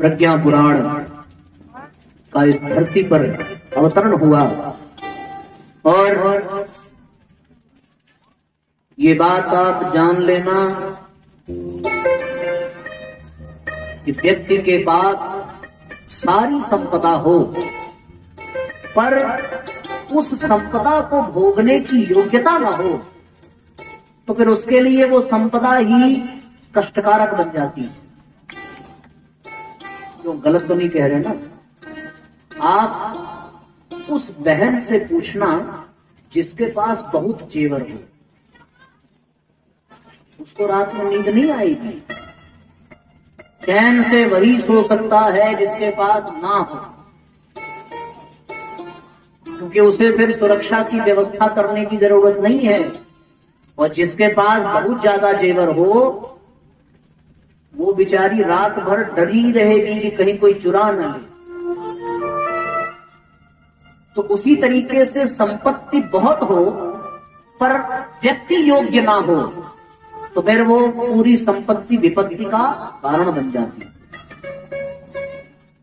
प्रज्ञा पुराण का इस धरती पर अवतरण हुआ। और ये बात आप जान लेना कि व्यक्ति के पास सारी संपदा हो, पर उस संपदा को भोगने की योग्यता न हो, तो फिर उसके लिए वो संपदा ही कष्टकारक बन जाती है। जो गलत तो नहीं कह रहे ना? आप उस बहन से पूछना जिसके पास बहुत जेवर हो, उसको रात में नींद नहीं आएगी। चैन से वही सो सकता है जिसके पास ना हो, क्योंकि उसे फिर सुरक्षा की व्यवस्था करने की जरूरत नहीं है। और जिसके पास बहुत ज्यादा जेवर हो, वो बेचारी रात भर डरी रहेगी कि कहीं कोई चुरा न ले। तो उसी तरीके से संपत्ति बहुत हो पर व्यक्ति योग्य ना हो, तो फिर वो पूरी संपत्ति विपत्ति का कारण बन जाती है।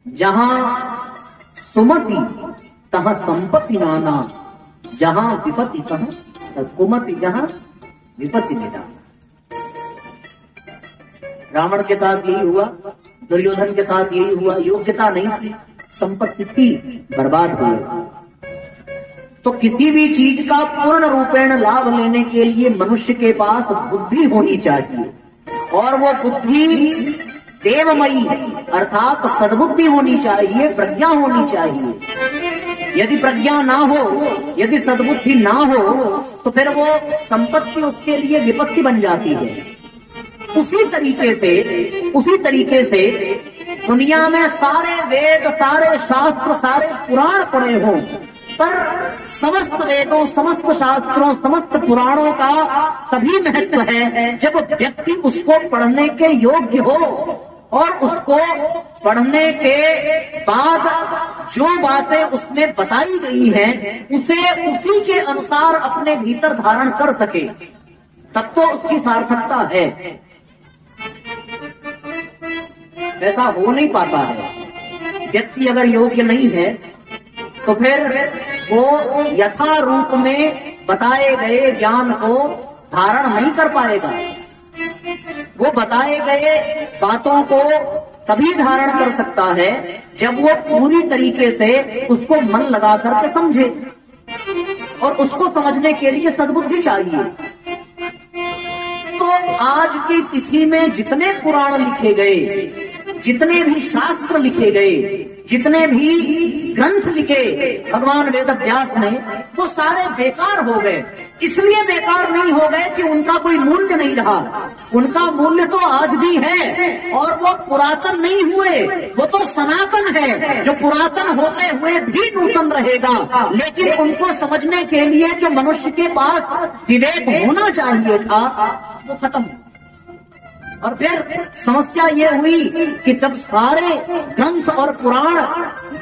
जहां सुमति तहां संपत्ति नाना, जहां विपत्ति तहां कुमति, जहां विपत्ति निदान। रावण के साथ यही हुआ, दुर्योधन के साथ यही हुआ। योग्यता नहीं थी, संपत्ति थी, बर्बाद हुई। तो किसी भी चीज का पूर्ण रूपेण लाभ लेने के लिए मनुष्य के पास बुद्धि होनी चाहिए, और वो बुद्धि देवमयी अर्थात सद्बुद्धि होनी चाहिए, प्रज्ञा होनी चाहिए। यदि प्रज्ञा ना हो, यदि सद्बुद्धि ना हो, तो फिर वो संपत्ति उसके लिए विपत्ति बन जाती है। उसी तरीके से दुनिया में सारे वेद, सारे शास्त्र, सारे पुराण पढ़े हों, पर समस्त वेदों, समस्त शास्त्रों, समस्त पुराणों का तभी महत्व है जब व्यक्ति उसको पढ़ने के योग्य हो, और उसको पढ़ने के बाद जो बातें उसमें बताई गई हैं उसे उसी के अनुसार अपने भीतर धारण कर सके, तब तो उसकी सार्थकता है। ऐसा हो नहीं पाता है। व्यक्ति अगर योग्य नहीं है तो फिर वो यथा रूप में बताए गए ज्ञान को धारण नहीं कर पाएगा। वो बताए गए बातों को तभी धारण कर सकता है जब वो पूरी तरीके से उसको मन लगा करके समझे, और उसको समझने के लिए सद्बुद्धि चाहिए। तो आज की तिथि में जितने पुराण लिखे गए, जितने भी शास्त्र लिखे गए, जितने भी ग्रंथ लिखे भगवान वेद व्यास ने, वो सारे बेकार हो गए। इसलिए बेकार नहीं हो गए कि उनका कोई मूल्य नहीं रहा। उनका मूल्य तो आज भी है, और वो पुरातन नहीं हुए, वो तो सनातन है, जो पुरातन होते हुए भी नूतन रहेगा। लेकिन उनको समझने के लिए जो मनुष्य के पास विवेक होना चाहिए था, वो खत्म। और फिर समस्या ये हुई कि जब सारे ग्रंथ और पुराण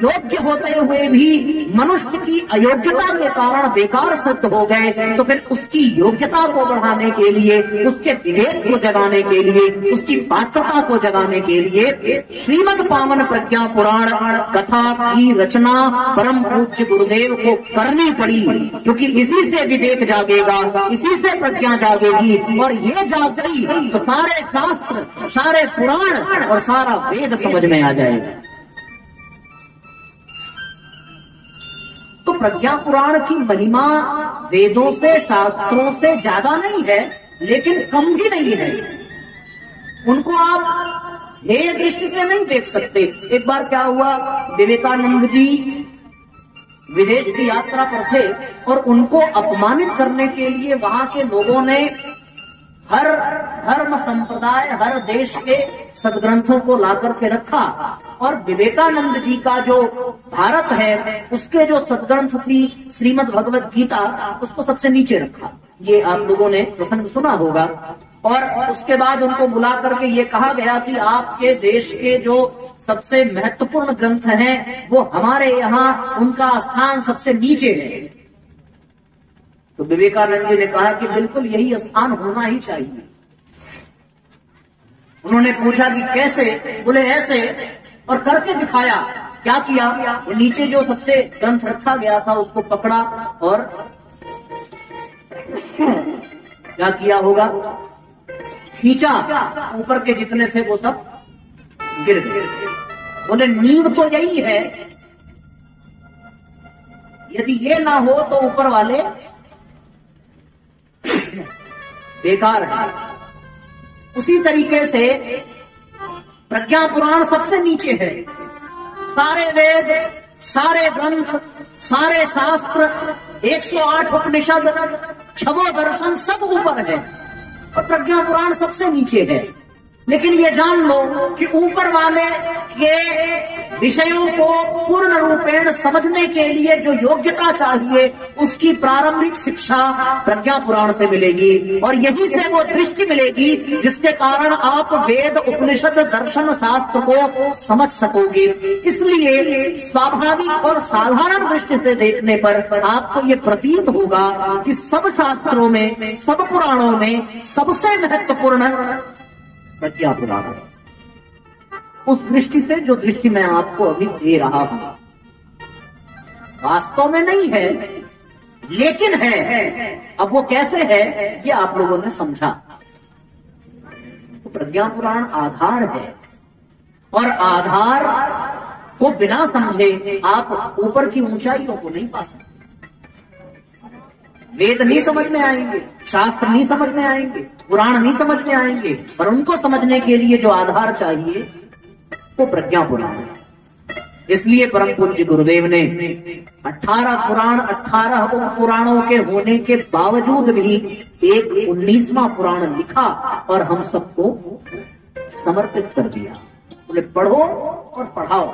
योग्य होते हुए भी मनुष्य की अयोग्यता के कारण बेकार सिद्ध हो गए, तो फिर उसकी योग्यता को बढ़ाने के लिए, उसके विवेक को जगाने के लिए, उसकी पात्रता को जगाने के लिए श्रीमद् पावन प्रज्ञा पुराण कथा की रचना परम पूज्य गुरुदेव को करनी पड़ी, क्योंकि इसी से विवेक जागेगा, इसी से प्रज्ञा जागेगी। और ये जाग गई तो सारे शास्त्र, सारे पुराण और सारा वेद समझ में आ जाएगा। तो प्रज्ञा पुराण की महिमा वेदों से, शास्त्रों से ज्यादा नहीं है, लेकिन कम भी नहीं है। उनको आप हेय दृष्टि से नहीं देख सकते। एक बार क्या हुआ, विवेकानंद जी विदेश की यात्रा पर थे, और उनको अपमानित करने के लिए वहां के लोगों ने हर धर्म संप्रदाय, हर देश के सदग्रंथों को ला करके रखा, और विवेकानंद जी का जो भारत है उसके जो सदग्रंथ थी श्रीमद् भगवत गीता, उसको सबसे नीचे रखा। ये आप लोगों ने प्रसंग सुना होगा। और उसके बाद उनको बुला करके ये कहा गया कि आपके देश के जो सबसे महत्वपूर्ण ग्रंथ हैं वो हमारे यहाँ, उनका स्थान सबसे नीचे है। तो विवेकानंद जी ने कहा कि बिल्कुल यही स्थान होना ही चाहिए। उन्होंने पूछा कि कैसे? बोले ऐसे और करके दिखाया। क्या किया? नीचे जो सबसे ग्रंथ रखा गया था उसको पकड़ा और क्या किया होगा? खींचा, ऊपर के जितने थे वो सब गिर गए। बोले नींव तो यही है, यदि ये ना हो तो ऊपर वाले बेकार है। उसी तरीके से प्रज्ञा पुराण सबसे नीचे है। सारे वेद, सारे ग्रंथ, सारे शास्त्र, 108 उपनिषद, 6 दर्शन सब ऊपर है और प्रज्ञा पुराण सबसे नीचे है। लेकिन ये जान लो कि ऊपर वाले के विषयों को पूर्ण रूपेण समझने के लिए जो योग्यता चाहिए उसकी प्रारंभिक शिक्षा प्रज्ञा पुराण से मिलेगी और यहीं से वो दृष्टि मिलेगी जिसके कारण आप वेद, उपनिषद, दर्शन, शास्त्र को समझ सकोगे। इसलिए स्वाभाविक और साधारण दृष्टि से देखने पर आपको ये प्रतीत होगा कि सब शास्त्रों में, सब पुराणों में सबसे महत्वपूर्ण प्रज्ञा पुराण है। उस दृष्टि से जो दृष्टि मैं आपको अभी दे रहा हूं वास्तव में नहीं है लेकिन है। अब वो कैसे है ये आप लोगों ने समझा। तो प्रज्ञा पुराण आधार है और आधार को बिना समझे आप ऊपर की ऊंचाइयों को नहीं पा सकते। वेद नहीं समझ में आएंगे, शास्त्र नहीं समझ में आएंगे, पुराण नहीं समझ में आएंगे, पर उनको समझने के लिए जो आधार चाहिए वो प्रज्ञा पुराण है। इसलिए परम पूज्य गुरुदेव ने 18 पुराण, 18 उप पुराणों के होने के बावजूद भी एक 19वां पुराण लिखा और हम सबको समर्पित कर दिया। बोले पढ़ो और पढ़ाओ।